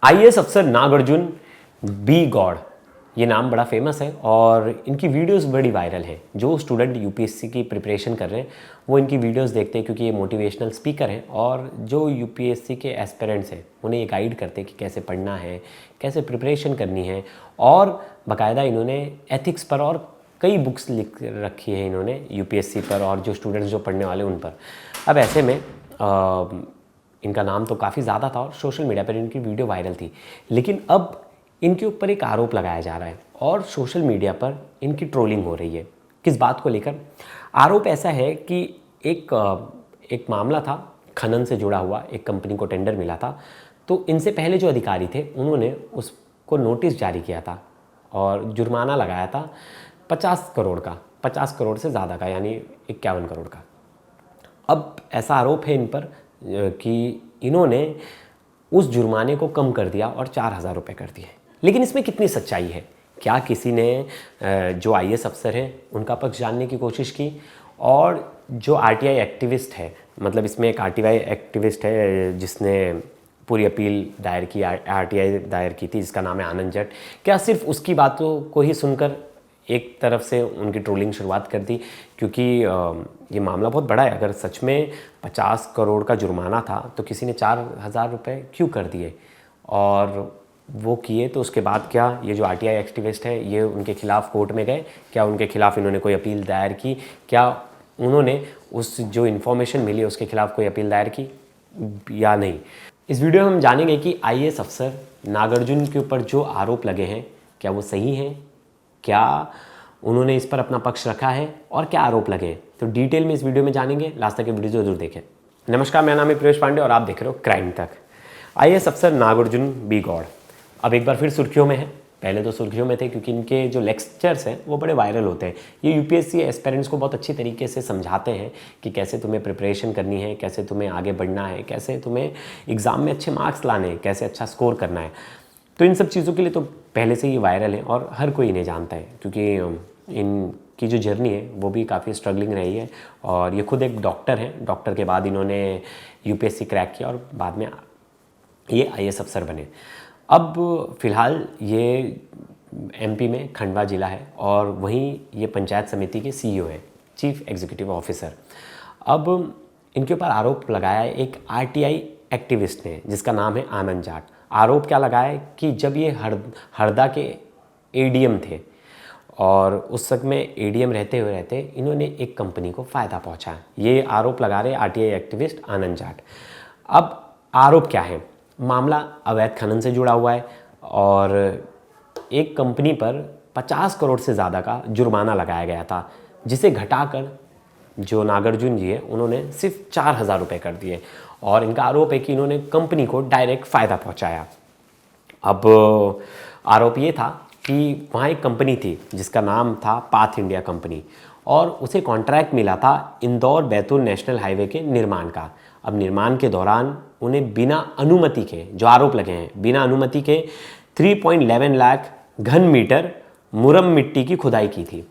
IAS अफसर Nagarjuna B Gaur, ये नाम बड़ा फेमस है और इनकी वीडियोस बड़ी वायरल हैं। जो स्टूडेंट यूपीएससी की प्रिपरेशन कर रहे हैं वो इनकी वीडियोस देखते हैं क्योंकि ये मोटिवेशनल स्पीकर हैं और जो यूपीएससी के एस्पिरेंट्स हैं उन्हें ये गाइड करते हैं कि कैसे पढ़ना है, कैसे प्रिपरेशन करनी है। और बाकायदा इन्होंने एथिक्स पर और कई बुक्स लिख रखी है इन्होंने यूपीएससी पर और जो स्टूडेंट्स जो पढ़ने वाले उन पर। अब ऐसे में इनका नाम तो काफ़ी ज़्यादा था और सोशल मीडिया पर इनकी वीडियो वायरल थी, लेकिन अब इनके ऊपर एक आरोप लगाया जा रहा है और सोशल मीडिया पर इनकी ट्रोलिंग हो रही है। किस बात को लेकर? आरोप ऐसा है कि एक मामला था खनन से जुड़ा हुआ, एक कंपनी को टेंडर मिला था, तो इनसे पहले जो अधिकारी थे उन्होंने उसको नोटिस जारी किया था और जुर्माना लगाया था 50 करोड़ का, 50 करोड़ से ज़्यादा का, यानी 51 करोड़ का। अब ऐसा आरोप है इन पर कि इन्होंने उस जुर्माने को कम कर दिया और 4,000 रुपये कर दिए। लेकिन इसमें कितनी सच्चाई है? क्या किसी ने जो आईएएस अफसर हैं उनका पक्ष जानने की कोशिश की? और जो आरटीआई एक्टिविस्ट है, मतलब इसमें एक आरटीआई एक्टिविस्ट है जिसने पूरी अपील दायर की, आरटीआई दायर की थी, जिसका नाम है आनंद जट, क्या सिर्फ उसकी बातों को ही सुनकर एक तरफ से उनकी ट्रोलिंग शुरुआत कर दी? क्योंकि ये मामला बहुत बड़ा है। अगर सच में 50 करोड़ का जुर्माना था तो किसी ने 4,000 रुपये क्यों कर दिए? और वो किए तो उसके बाद क्या ये जो आरटीआई एक्टिविस्ट है ये उनके खिलाफ़ कोर्ट में गए? क्या उनके खिलाफ़ इन्होंने कोई अपील दायर की? क्या उन्होंने उस जो इन्फॉर्मेशन मिली उसके खिलाफ़ कोई अपील दायर की या नहीं? इस वीडियो में हम जानेंगे कि आईएएस अफसर नागार्जुन के ऊपर जो आरोप लगे हैं क्या वो सही हैं, क्या उन्होंने इस पर अपना पक्ष रखा है और क्या आरोप लगे हैं। तो डिटेल में इस वीडियो में जानेंगे, लास्ट तक ये वीडियो जरूर देखें। नमस्कार, मेरा नाम है प्रवेश पांडे और आप देख रहे हो क्राइम तक। आईएएस अफसर नागार्जुन बी गौड़ अब एक बार फिर सुर्खियों में है। पहले तो सुर्खियों में थे क्योंकि इनके जो लेक्चर्स हैं वो बड़े वायरल होते हैं। ये यूपीएससी एस्पिरेंट्स को बहुत अच्छी तरीके से समझाते हैं कि कैसे तुम्हें प्रिपरेशन करनी है, कैसे तुम्हें आगे बढ़ना है, कैसे तुम्हें एग्ज़ाम में अच्छे मार्क्स लाने हैं, कैसे अच्छा स्कोर करना है। तो इन सब चीज़ों के लिए तो पहले से ही वायरल है और हर कोई इन्हें जानता है क्योंकि इनकी जो जर्नी है वो भी काफ़ी स्ट्रगलिंग रही है। और ये खुद एक डॉक्टर हैं, डॉक्टर के बाद इन्होंने यूपीएससी क्रैक किया और बाद में ये आईएएस अफसर बने। अब फ़िलहाल ये एमपी में खंडवा ज़िला है और वहीं ये पंचायत समिति के सीईओ है, चीफ एग्जीक्यूटिव ऑफिसर। अब इनके ऊपर आरोप लगाया है एक आरटीआई एक्टिविस्ट ने जिसका नाम है आनंद जाट। आरोप क्या लगाया है कि जब ये हरदा के एडीएम थे और उस समय एडीएम रहते इन्होंने एक कंपनी को फ़ायदा पहुंचा। ये आरोप लगा रहे आरटीआई एक्टिविस्ट आनंद जाट। अब आरोप क्या है? मामला अवैध खनन से जुड़ा हुआ है और एक कंपनी पर 50 करोड़ से ज़्यादा का जुर्माना लगाया गया था, जिसे घटाकर जो नागार्जुन जी है उन्होंने सिर्फ 4,000 रुपये कर दिए। और इनका आरोप है कि इन्होंने कंपनी को डायरेक्ट फ़ायदा पहुंचाया। अब आरोप ये था कि वहाँ एक कंपनी थी जिसका नाम था पाथ इंडिया कंपनी और उसे कॉन्ट्रैक्ट मिला था इंदौर बैतूल नेशनल हाईवे के निर्माण का। अब निर्माण के दौरान उन्हें बिना अनुमति के, जो आरोप लगे हैं, बिना अनुमति के 3.11 लाख घन मीटर मुरम मिट्टी की खुदाई की थी।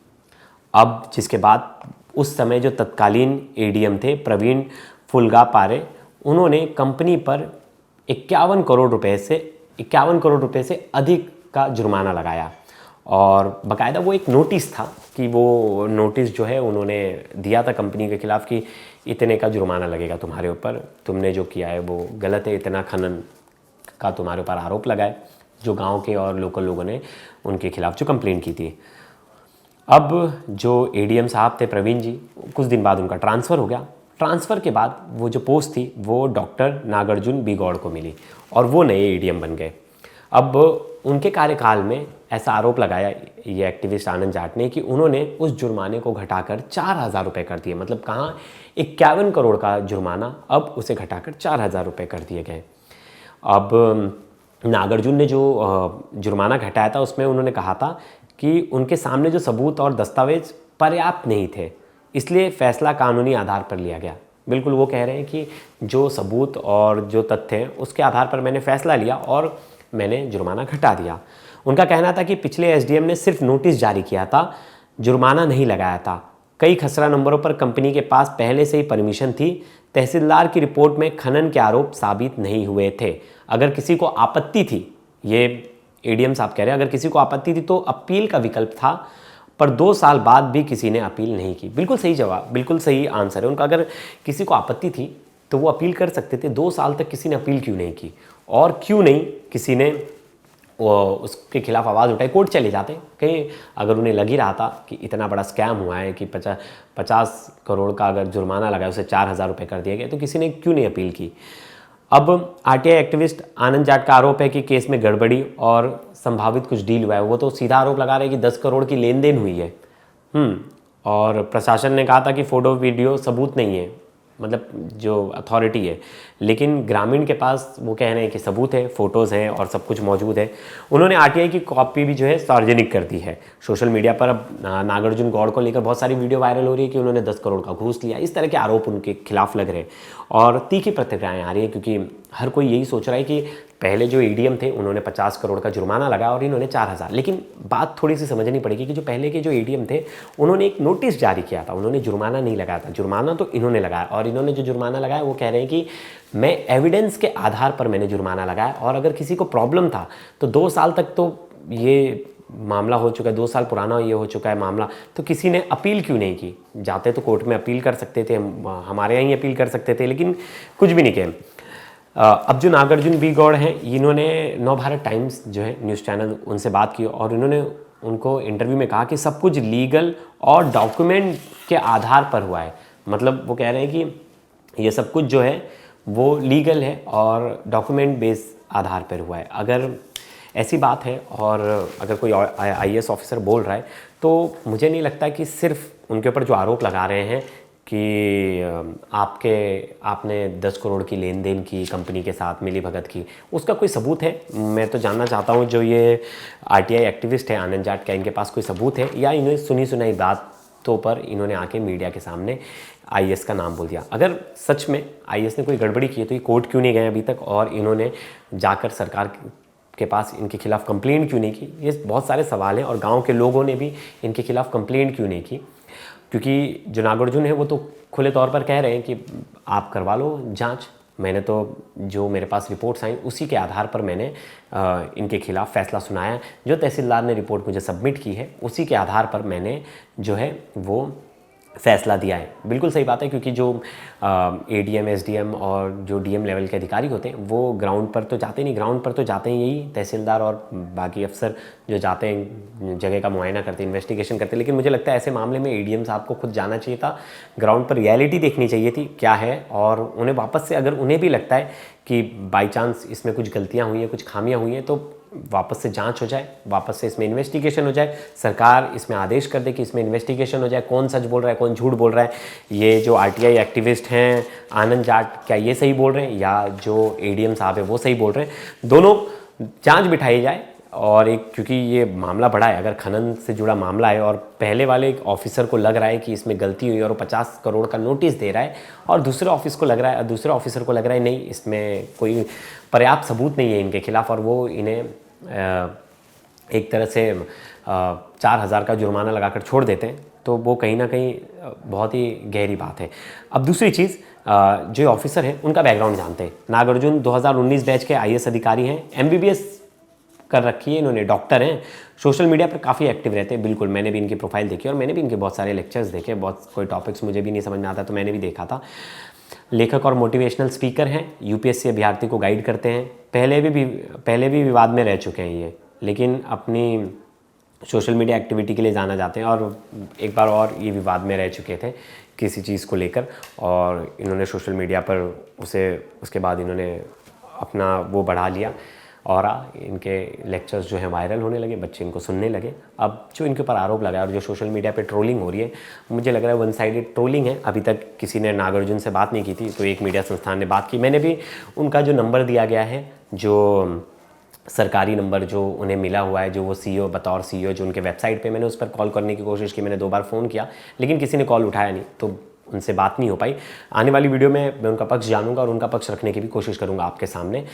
अब जिसके बाद उस समय जो तत्कालीन एडीएम थे प्रवीण फुलगा पारे, उन्होंने कंपनी पर 51 करोड़ रुपए से अधिक का जुर्माना लगाया। और बाकायदा वो एक नोटिस था कि वो नोटिस जो है उन्होंने दिया था कंपनी के खिलाफ़ कि इतने का जुर्माना लगेगा तुम्हारे ऊपर, तुमने जो किया है वो गलत है, इतना खनन का तुम्हारे ऊपर आरोप लगाए, जो गांव के और लोकल लोगों ने उनके खिलाफ़ जो कंप्लेंट की थी। अब जो एडीएम साहब थे प्रवीण जी, कुछ दिन बाद उनका ट्रांसफ़र हो गया। ट्रांसफ़र के बाद वो जो पोस्ट थी वो डॉक्टर नागार्जुन बी गौड़ को मिली और वो नए एडीएम बन गए। अब उनके कार्यकाल में ऐसा आरोप लगाया ये एक्टिविस्ट आनंद जाट ने कि उन्होंने उस जुर्माने को घटाकर 4,000 रुपये कर दिए। मतलब कहाँ 51 करोड़ का जुर्माना अब उसे घटाकर 4,000 रुपये कर दिए गए। अब नागार्जुन ने जो जुर्माना घटाया था उसमें उन्होंने कहा था कि उनके सामने जो सबूत और दस्तावेज पर्याप्त नहीं थे, इसलिए फैसला कानूनी आधार पर लिया गया। बिल्कुल वो कह रहे हैं कि जो सबूत और जो तथ्य हैं उसके आधार पर मैंने फैसला लिया और मैंने जुर्माना घटा दिया। उनका कहना था कि पिछले एसडीएम ने सिर्फ नोटिस जारी किया था, जुर्माना नहीं लगाया था कई खसरा नंबरों पर कंपनी के पास पहले से ही परमिशन थी। तहसीलदार की रिपोर्ट में खनन के आरोप साबित नहीं हुए थे। अगर किसी को आपत्ति थी, ये एडीएम साहब कह रहे हैं, अगर किसी को आपत्ति थी तो अपील का विकल्प था, पर 2 साल बाद भी किसी ने अपील नहीं की। बिल्कुल सही जवाब, बिल्कुल सही आंसर है उनका। अगर किसी को आपत्ति थी तो वो अपील कर सकते थे। 2 साल तक किसी ने अपील क्यों नहीं की, और क्यों नहीं किसी ने उसके खिलाफ आवाज़ उठाई, कोर्ट चले जाते। कहीं अगर उन्हें लग ही रहा था कि इतना बड़ा स्कैम हुआ है कि 50 करोड़ का अगर जुर्माना लगा, उसे 4,000 रुपये कर दिया गया, तो किसी ने क्यों नहीं अपील की। अब आरटीआई एक्टिविस्ट आनंद जाट का आरोप है कि केस में गड़बड़ी और संभावित कुछ डील हुआ है। वो तो सीधा आरोप लगा रहे हैं कि 10 करोड़ की लेन देन हुई है। और प्रशासन ने कहा था कि फ़ोटो वीडियो सबूत नहीं है, मतलब जो अथॉरिटी है, लेकिन ग्रामीण के पास वो कह रहे हैं कि सबूत है, फ़ोटोज़ हैं और सब कुछ मौजूद है। उन्होंने आरटीआई की कॉपी भी जो है सार्वजनिक कर दी है। सोशल मीडिया पर अब नागार्जुन गौड़ को लेकर बहुत सारी वीडियो वायरल हो रही है कि उन्होंने 10 करोड़ का घूस लिया, इस तरह के आरोप उनके खिलाफ लग रहे हैं और तीखी प्रतिक्रियाएँ आ रही है, क्योंकि हर कोई यही सोच रहा है कि पहले जो एडीएम थे उन्होंने 50 करोड़ का जुर्माना लगाया और इन्होंने 4,000। लेकिन बात थोड़ी सी समझनी पड़ेगी कि जो पहले के जो एडीएम थे उन्होंने एक नोटिस जारी किया था, उन्होंने जुर्माना नहीं लगाया था। जुर्माना तो इन्होंने लगाया, और इन्होंने जो जुर्माना लगाया वो कह रहे हैं कि मैं एविडेंस के आधार पर मैंने जुर्माना लगाया, और अगर किसी को प्रॉब्लम था तो 2 साल तक तो ये मामला हो चुका है, 2 साल पुराना ये हो चुका है मामला, तो किसी ने अपील क्यों नहीं की। जाते तो कोर्ट में अपील कर सकते थे, हमारे यहाँ ही अपील कर सकते थे, लेकिन कुछ भी नहीं किया। अब जो नागार्जुन बी गौड़ हैं, इन्होंने नवभारत टाइम्स जो है न्यूज़ चैनल, उनसे बात की और इन्होंने उनको इंटरव्यू में कहा कि सब कुछ लीगल और डॉक्यूमेंट के आधार पर हुआ है। मतलब वो कह रहे हैं कि ये सब कुछ जो है वो लीगल है और डॉक्यूमेंट बेस आधार पर हुआ है। अगर ऐसी बात है और अगर कोई आईएएस ऑफिसर बोल रहा है तो मुझे नहीं लगता कि सिर्फ उनके ऊपर जो आरोप लगा रहे हैं कि आपने 10 करोड़ की लेन देन की कंपनी के साथ मिली भगत की, उसका कोई सबूत है। मैं तो जानना चाहता हूँ जो ये आरटीआई एक्टिविस्ट है आनंद जाट, क्या इनके पास कोई सबूत है, या इन्हें सुनी सुनाई बातों पर इन्होंने आके मीडिया के सामने आईएएस का नाम बोल दिया। अगर सच में आईएएस ने कोई गड़बड़ी की है तो ये कोर्ट क्यों नहीं गए अभी तक, और इन्होंने जाकर सरकार के पास इनके खिलाफ कंप्लेंट क्यों नहीं की। ये बहुत सारे सवाल हैं, और गाँव के लोगों ने भी इनके खिलाफ कंप्लेंट क्यों नहीं की, क्योंकि जो नागार्जुन है वो तो खुले तौर पर कह रहे हैं कि आप करवा लो जांच। मैंने तो जो मेरे पास रिपोर्ट्स आई उसी के आधार पर मैंने इनके खिलाफ फैसला सुनाया। जो तहसीलदार ने रिपोर्ट मुझे सबमिट की है उसी के आधार पर मैंने जो है वो फैसला दिया है। बिल्कुल सही बात है, क्योंकि जो एडीएम, एसडीएम और जो डीएम लेवल के अधिकारी होते हैं वो ग्राउंड पर तो जाते नहीं, ग्राउंड पर तो जाते हैं यही तहसीलदार और बाकी अफसर जो जाते हैं, जगह का मुआयना करते हैं, इन्वेस्टिगेशन करते हैं। लेकिन मुझे लगता है ऐसे मामले में एडीएम साहब को खुद जाना चाहिए था, ग्राउंड पर रियलिटी देखनी चाहिए थी क्या है, और उन्हें वापस से, अगर उन्हें भी लगता है कि बाई चांस इसमें कुछ गलतियाँ हुई हैं, कुछ खामियाँ हुई हैं, तो वापस से जांच हो जाए, वापस से इसमें इन्वेस्टिगेशन हो जाए, सरकार इसमें आदेश कर दे कि इसमें इन्वेस्टिगेशन हो जाए, कौन सच बोल रहा है कौन झूठ बोल रहा है। ये जो आरटीआई एक्टिविस्ट हैं आनंद जाट, क्या ये सही बोल रहे हैं, या जो एडीएम साहब है वो सही बोल रहे हैं, दोनों जांच बिठाई जाए। और एक, क्योंकि ये मामला बड़ा है, अगर खनन से जुड़ा मामला है और पहले वाले एक ऑफिसर को लग रहा है कि इसमें गलती हुई और वो 50 करोड़ का नोटिस दे रहा है, और दूसरे ऑफिसर को लग रहा है नहीं, इसमें कोई पर्याप्त सबूत नहीं है इनके खिलाफ, और वो इन्हें एक तरह से 4,000 का जुर्माना लगाकर छोड़ देते हैं, तो वो कहीं ना कहीं बहुत ही गहरी बात है। अब दूसरी चीज़, जो ऑफिसर हैं उनका बैकग्राउंड जानते हैं। नागार्जुन 2019 बैच के आईएएस अधिकारी हैं, एमबीबीएस कर रखी है इन्होंने, डॉक्टर हैं, सोशल मीडिया पर काफ़ी एक्टिव रहते हैं। बिल्कुल, मैंने भी इनकी प्रोफाइल देखी और मैंने भी इनके बहुत सारे लेक्चर्स देखे, बहुत कोई टॉपिक्स मुझे भी नहीं समझ में आता तो मैंने भी देखा था। लेखक और मोटिवेशनल स्पीकर हैं, यूपीएससी अभ्यर्थी को गाइड करते हैं, पहले भी विवाद में रह चुके हैं ये, लेकिन अपनी सोशल मीडिया एक्टिविटी के लिए जाना जाते हैं, और एक बार और ये विवाद में रह चुके थे किसी चीज़ को लेकर, और इन्होंने सोशल मीडिया पर उसके बाद इन्होंने अपना वो बढ़ा लिया, और इनके लेक्चर्स जो हैं वायरल होने लगे, बच्चे इनको सुनने लगे। अब जो इनके ऊपर आरोप लगा और जो सोशल मीडिया पे ट्रोलिंग हो रही है, मुझे लग रहा है वन साइडेड ट्रोलिंग है। अभी तक किसी ने नागार्जुन से बात नहीं की थी, तो एक मीडिया संस्थान ने बात की। मैंने भी उनका जो नंबर दिया गया है, जो सरकारी नंबर जो उन्हें मिला हुआ है, जो वो सीईओ, बतौर सीईओ जो उनके वेबसाइट पे, मैंने उस पर कॉल करने की कोशिश की, मैंने 2 बार फ़ोन किया, लेकिन किसी ने कॉल उठाया नहीं, तो उनसे बात नहीं हो पाई। आने वाली वीडियो में मैं उनका पक्ष जानूंगा और उनका पक्ष रखने की भी कोशिश करूंगा आपके सामने।